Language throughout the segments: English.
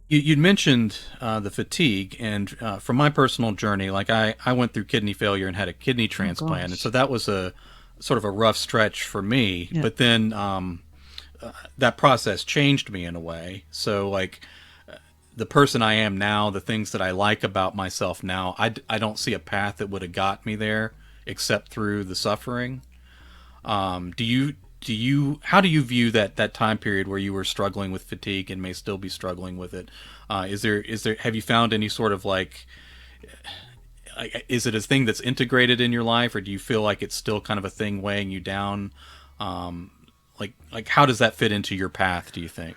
You'd mentioned the fatigue, and from my personal journey, like I went through kidney failure and had a kidney Oh transplant, and so gosh. that was a sort of a rough stretch for me. Yeah. But then that process changed me in a way. So like the person I am now, the things that I like about myself now, I don't see a path that would have got me there except through the suffering. Do you how do you view that time period where you were struggling with fatigue and may still be struggling with it? Is there have you found any sort of is it a thing that's integrated in your life, or do you feel like it's still kind of a thing weighing you down? Like how does that fit into your path, do you think?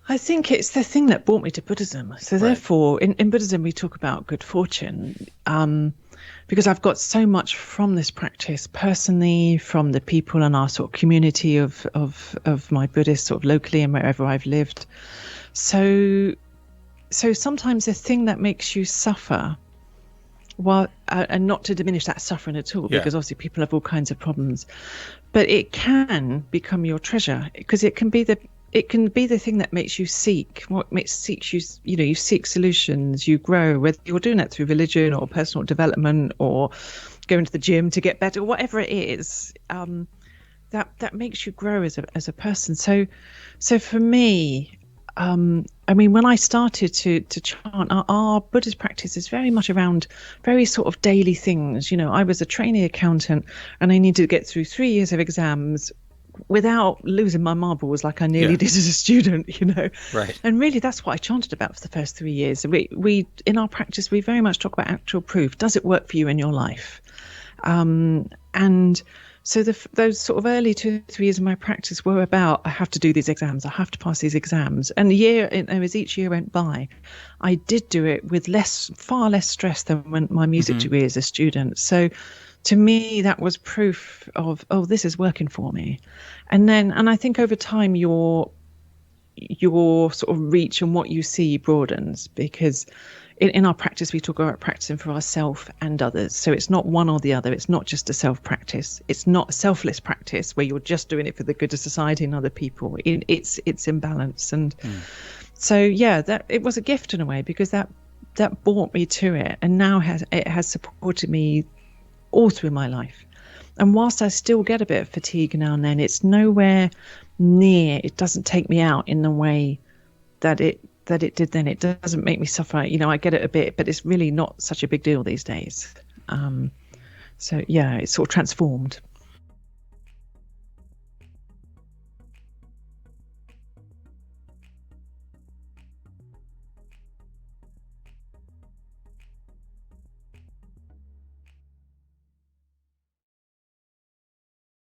I think it's the thing that brought me to Buddhism. So Right. therefore, in Buddhism, we talk about good fortune, because I've got so much from this practice personally, from the people in our sort of community of my Buddhists sort of locally and wherever I've lived. So sometimes the thing that makes you suffer, well, and not to diminish that suffering at all, Yeah. because obviously people have all kinds of problems, but it can become your treasure because it can be the thing that makes you seek what makes seeks you you seek solutions, you grow, whether you're doing that through religion or personal development or going to the gym to get better, whatever it is. That makes you grow as a person. So for me, I mean, when I started to chant, our Buddhist practice is very much around very sort of daily things. I was a trainee accountant and I needed to get through 3 years of exams without losing my marbles like I nearly Yeah. did as a student. Right. And really that's what I chanted about for the first 3 years. We in our practice, we very much talk about actual proof. Does it work for you in your life? And so those sort of early 2 3 years of my practice were about, I have to do these exams, I have to pass these exams. And as each year went by, I did do it with far less stress than when my music Mm-hmm. degree as a student. So to me, that was proof of, oh, this is working for me. And I think over time, your sort of reach and what you see broadens, because in our practice we talk about practicing for ourselves and others. So it's not one or the other. It's not just a self practice. It's not a selfless practice where you're just doing it for the good of society and other people. It's in balance. And Mm. so yeah, that it was a gift in a way, because that brought me to it, and now it has supported me all through my life. And whilst I still get a bit of fatigue now and then, it's nowhere near, it doesn't take me out in the way that it did then. It doesn't make me suffer. I get it a bit, but it's really not such a big deal these days. So yeah, it's sort of transformed.